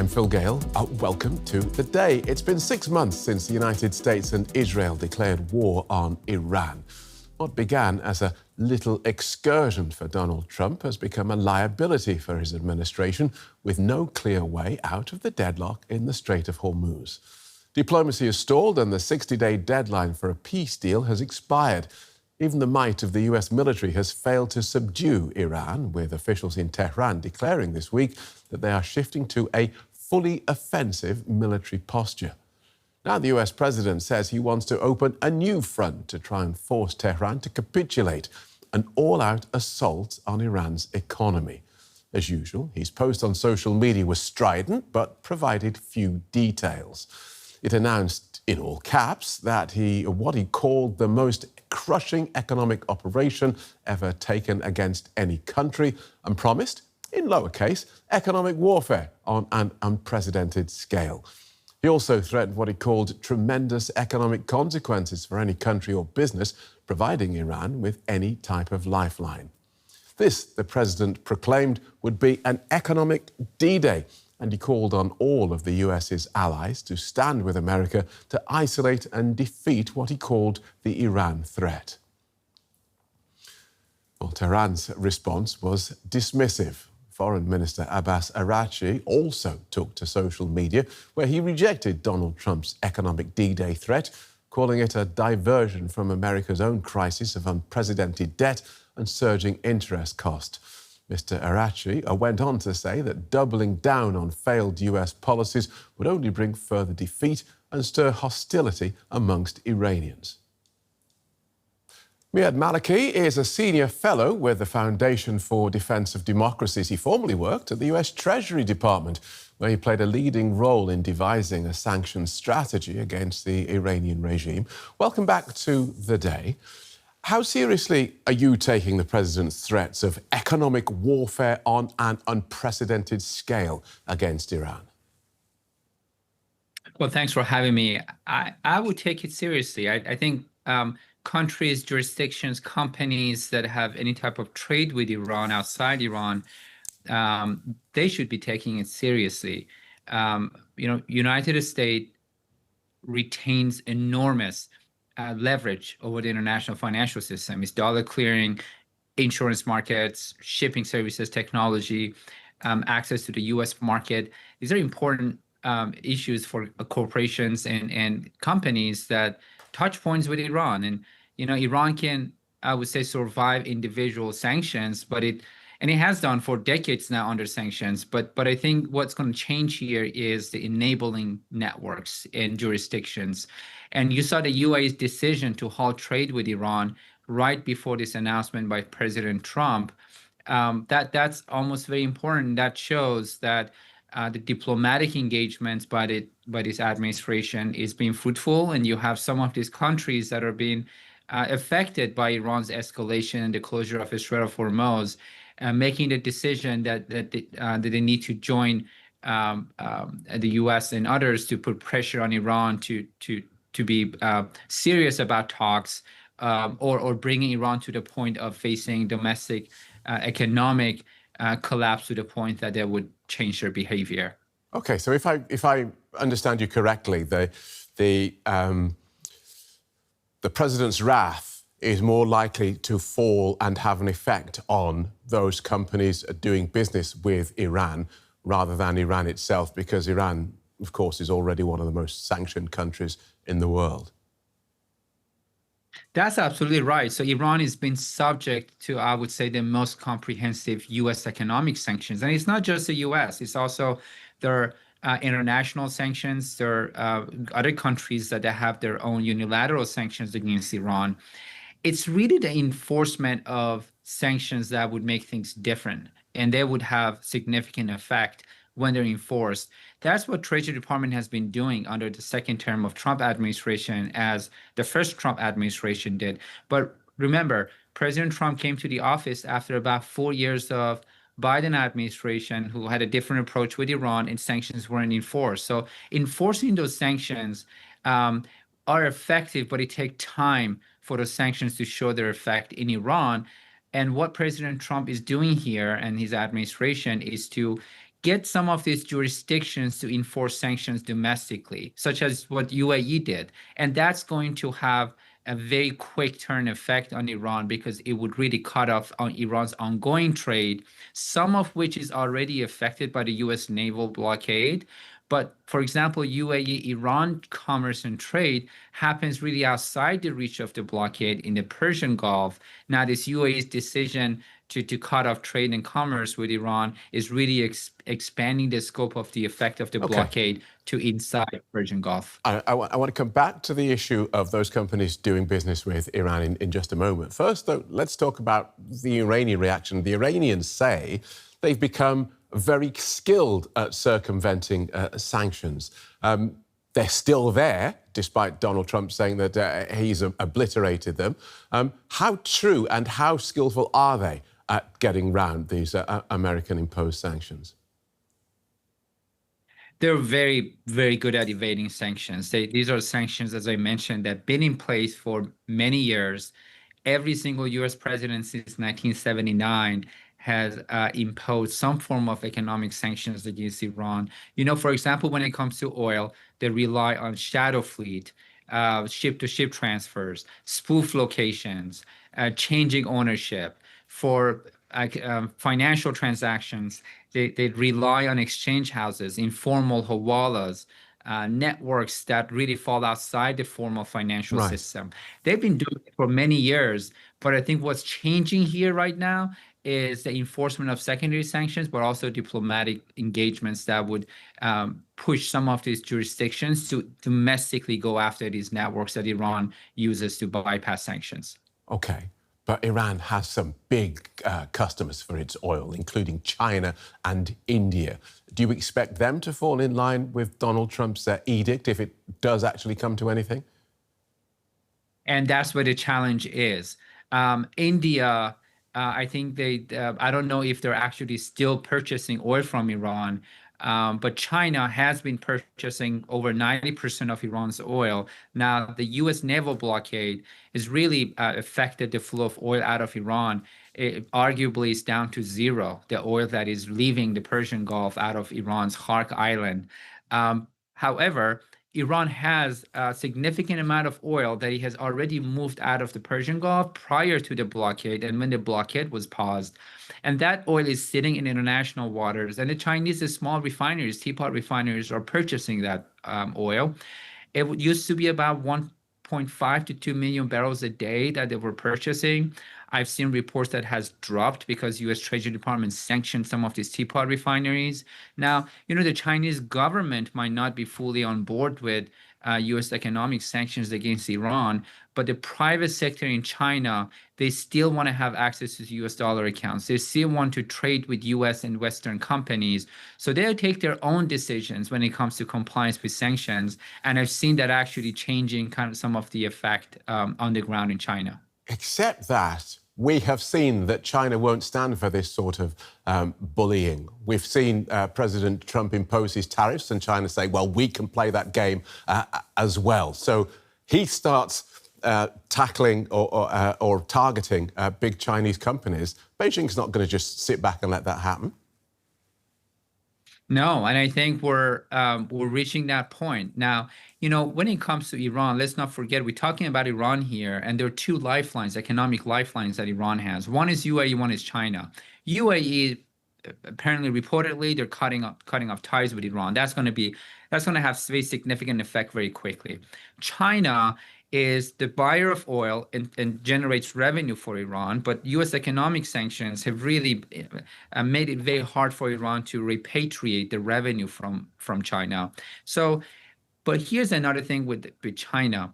I'm Phil Gale. Welcome to The Day. It's been 6 months since the United States and Israel declared war on Iran. What began as a little excursion for Donald Trump has become a liability for his administration, with no clear way out of the deadlock in the Strait of Hormuz. Diplomacy has stalled and the 60-day deadline for a peace deal has expired. Even the might of the US military has failed to subdue Iran, with officials in Tehran declaring this week that they are shifting to a fully offensive military posture. Now the US president says he wants to open a new front to try and force Tehran to capitulate, an all-out assault on Iran's economy. As usual, his post on social media was strident but provided few details. It announced in all caps that what he called the most crushing economic operation ever taken against any country, and promised, in lowercase, economic warfare on an unprecedented scale. He also threatened what he called tremendous economic consequences for any country or business providing Iran with any type of lifeline. This, the president proclaimed, would be an economic D-Day, and he called on all of the US's allies to stand with America to isolate and defeat what he called the Iran threat. Well, Tehran's response was dismissive. Foreign Minister Abbas Araghchi also took to social media, where he rejected Donald Trump's economic D-Day threat, calling it a diversion from America's own crisis of unprecedented debt and surging interest cost. Mr. Araghchi went on to say that doubling down on failed US policies would only bring further defeat and stir hostility amongst Iranians. Maliki is a senior fellow with the Foundation for Defense of Democracies. He formerly worked at the US Treasury Department, where he played a leading role in devising a sanctions strategy against the Iranian regime. Welcome back to The Day. How seriously are you taking the president's threats of economic warfare on an unprecedented scale against Iran? Well, thanks for having me. I would take it seriously. I think countries, jurisdictions, companies that have any type of trade with Iran outside Iran, they should be taking it seriously. United States retains enormous leverage over the international financial system. It's dollar clearing, insurance markets, shipping services, technology, access to the U.S. market. These are important issues for corporations and companies that touch points with Iran. And Iran can, I would say, survive individual sanctions, but it has done for decades now under sanctions. But I think what's going to change here is the enabling networks and jurisdictions. And you saw the UAE's decision to halt trade with Iran right before this announcement by President Trump. That's almost very important. That shows that the diplomatic engagements by this administration is being fruitful, and you have some of these countries that are being affected by Iran's escalation and the closure of the Strait of Hormuz, making the decision that they need to join the U.S. and others to put pressure on Iran to be serious about talks, or bringing Iran to the point of facing domestic economic collapse to the point that they would change their behavior. Okay, so if I understand you correctly, the president's wrath is more likely to fall and have an effect on those companies doing business with Iran rather than Iran itself, because Iran, of course, is already one of the most sanctioned countries in the world. That's absolutely right. So Iran has been subject to, I would say, the most comprehensive U.S. economic sanctions. And it's not just the U.S. It's also their international sanctions. There are other countries that have their own unilateral sanctions against Iran. It's really the enforcement of sanctions that would make things different, and they would have significant effect when they're enforced. That's what Treasury Department has been doing under the second term of Trump administration, as the first Trump administration did. But remember, President Trump came to the office after about 4 years of Biden administration, who had a different approach with Iran, and sanctions weren't enforced. So enforcing those sanctions are effective, but it takes time for those sanctions to show their effect in Iran. And what President Trump is doing here and his administration is to get some of these jurisdictions to enforce sanctions domestically, such as what UAE did. And that's going to have a very quick turn effect on Iran because it would really cut off on Iran's ongoing trade, some of which is already affected by the US naval blockade. But for example, UAE Iran commerce and trade happens really outside the reach of the blockade in the Persian Gulf. Now, this UAE's decision to cut off trade and commerce with Iran is really expanding the scope of the effect of the blockade to inside Persian Gulf. I want to come back to the issue of those companies doing business with Iran in just a moment. First, though, let's talk about the Iranian reaction. The Iranians say they've become very skilled at circumventing sanctions. They're still there, despite Donald Trump saying that he's obliterated them. How true and how skillful are they at getting round these American-imposed sanctions? They're very, very good at evading sanctions. These are sanctions, as I mentioned, that have been in place for many years. Every single U.S. president since 1979 has imposed some form of economic sanctions against Iran. For example, when it comes to oil, they rely on shadow fleet, ship-to-ship transfers, spoof locations, changing ownership. For financial transactions, they rely on exchange houses, informal hawalas, networks that really fall outside the formal financial system. They've been doing it for many years, but I think what's changing here right now is the enforcement of secondary sanctions, but also diplomatic engagements that would push some of these jurisdictions to domestically go after these networks that Iran uses to bypass sanctions. Okay. But Iran has some big customers for its oil, including China and India. Do you expect them to fall in line with Donald Trump's edict if it does actually come to anything? And that's where the challenge is. India, I think I don't know if they're actually still purchasing oil from Iran, but China has been purchasing over 90% of Iran's oil. Now, the U.S. naval blockade has really affected the flow of oil out of Iran. It arguably is down to zero, the oil that is leaving the Persian Gulf out of Iran's Khark Island. However, Iran has a significant amount of oil that it has already moved out of the Persian Gulf prior to the blockade and when the blockade was paused. And that oil is sitting in international waters. And the Chinese small refineries, teapot refineries, are purchasing that oil. It used to be about 1.5 to 2 million barrels a day that they were purchasing. I've seen reports that has dropped because U.S. Treasury Department sanctioned some of these teapot refineries. Now, the Chinese government might not be fully on board with U.S. economic sanctions against Iran, but the private sector in China, they still want to have access to U.S. dollar accounts. They still want to trade with U.S. and Western companies. So they'll take their own decisions when it comes to compliance with sanctions. And I've seen that actually changing kind of some of the effect on the ground in China. Except that we have seen that China won't stand for this sort of bullying. We've seen President Trump impose his tariffs and China say, well, we can play that game as well. So he starts tackling or targeting big Chinese companies. Beijing's not going to just sit back and let that happen. No, and I think we're reaching that point now. When it comes to Iran, let's not forget we're talking about Iran here, and there are two lifelines, economic lifelines that Iran has. One is UAE, one is China. UAE, apparently, reportedly, they're cutting off ties with Iran. That's going to have very significant effect very quickly. China is the buyer of oil and generates revenue for Iran, but U.S. economic sanctions have really made it very hard for Iran to repatriate the revenue from China. So, but here's another thing with China.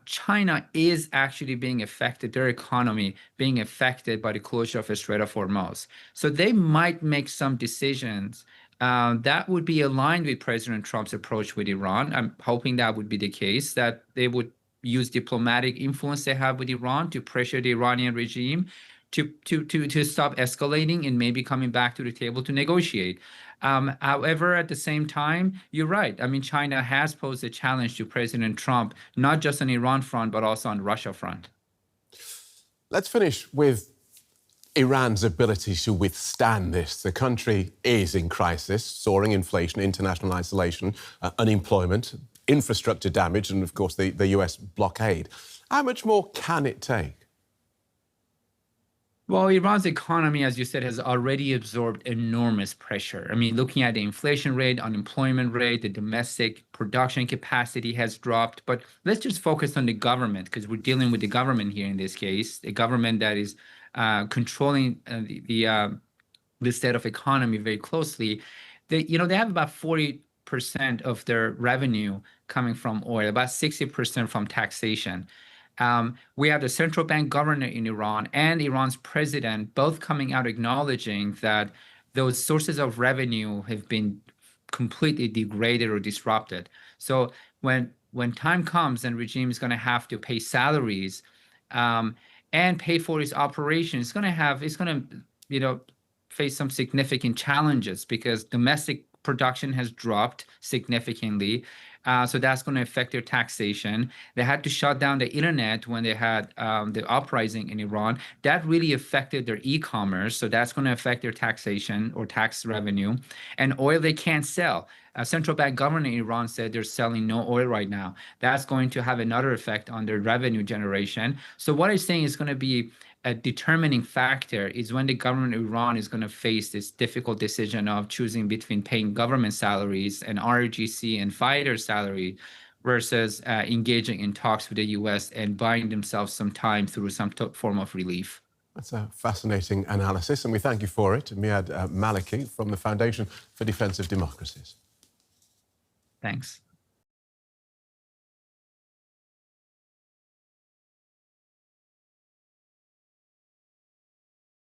China is actually being affected, their economy being affected by the closure of the Strait of Hormuz. So they might make some decisions that would be aligned with President Trump's approach with Iran. I'm hoping that would be the case, that they would use diplomatic influence they have with Iran to pressure the Iranian regime to stop escalating and maybe coming back to the table to negotiate. However, at the same time, you're right. I mean, China has posed a challenge to President Trump, not just on Iran front, but also on Russia front. Let's finish with Iran's ability to withstand this? The country is in crisis, soaring inflation, international isolation, unemployment, infrastructure damage, and of course the US blockade. How much more can it take? Well, Iran's economy, as you said, has already absorbed enormous pressure. I mean, looking at the inflation rate, unemployment rate, the domestic production capacity has dropped. But let's just focus on the government, because we're dealing with the government here in this case, a government that is controlling the state of economy very closely. They have about 40% of their revenue coming from oil, about 60% from taxation. We have the central bank governor in Iran and Iran's president both coming out acknowledging that those sources of revenue have been completely degraded or disrupted. So when time comes and regime is going to have to pay salaries and pay for its operation, it's going to face some significant challenges because domestic production has dropped significantly. So that's going to affect their taxation. They had to shut down the internet when they had the uprising in Iran. That really affected their e-commerce. So that's going to affect their taxation or tax revenue. And oil they can't sell. A central bank governor in Iran said they're selling no oil right now. That's going to have another effect on their revenue generation. So what I'm saying is going to be a determining factor is when the government of Iran is going to face this difficult decision of choosing between paying government salaries and RGC and fighter salary versus engaging in talks with the US and buying themselves some time through some form of relief. That's a fascinating analysis, and we thank you for it. Maliki from the Foundation for Defence of Democracies. Thanks.